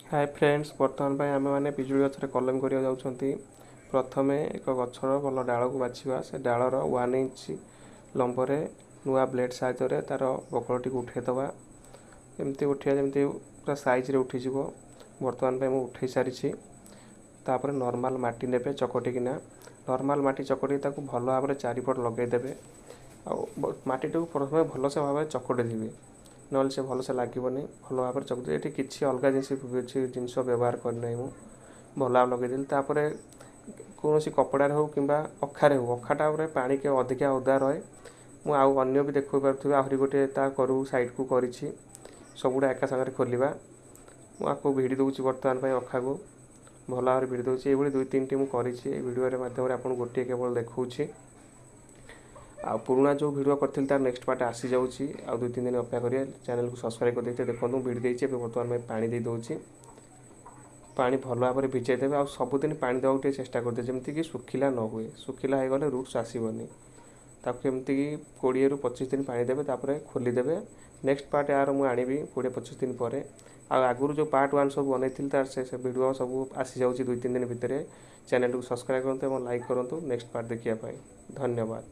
Hi friends, बर्तमान पर आम मैंने पिजुड़ी गचर कलम करा जाऊँगी। प्रथमे एक गचर भल डाल को बाछा से डालर 1 इंच लंबर नुआ ब्लेड साहाय्य तार बकलटी उठेदवा। एमती उठा जमी पूरा साइज उठीज। बर्तमान मुझे उठे सारी तापर नॉर्मल माटी ने चकटिकिना नॉर्मल माटी चकटी भल भाव चारिपट लगेदेवे। आटी को प्रथम भलसे भाव चकटी देवे, ना से भलसे लगे भल भाव चकटी। ये किसी अलग जिनस व्यवहार करना भल भाव लगेदेली। कौन कपड़ार हो कि अखारे हो, अखाटा पानी के अधिका ओदा रहे। मुझे भी देख पार्थ्वे आहरी गोटे करू साइड को कर सबुड़ा एका सागर खोलिया। मुझे भिड़ी दूसरी बर्तमान अखा को भल भाव भिड़ी दूसरी। ये 2-3 टी मुझे वीडियो मध्यम आप गोटे केवल देखा। आ पुराना जो वीडियो करथिल तार नेक्स्ट पार्ट आसी जाउची। आ 2-3 दिन अपेक्षा करिए। चैनल को सब्सक्राइब कर देते देखो भिड़ी देइछे। बर्तमान में पानी दे दोची, पानी भल भाव में भिजाई देवे। आ सबुदिन पानी देवाक चेष्टा करते जमीक कि सुखिला न हुए। सुखिला हो गले रूट्स आसबनी। तामती 20-25 दिन पानी देवे, तापर खोलीदेवे। नेक्स्ट पार्ट यार मुझे आनी 20-25 दिन पर। आगुरी जो पार्ट 1 सब बनई तार से वीडियो सब आसी जाऊँगी 2-3 दिन भितर। चैनल को सब्सक्राइब करूँ, लाइक करूँ नेक्स्ट पार्ट देखिए। धन्यवाद।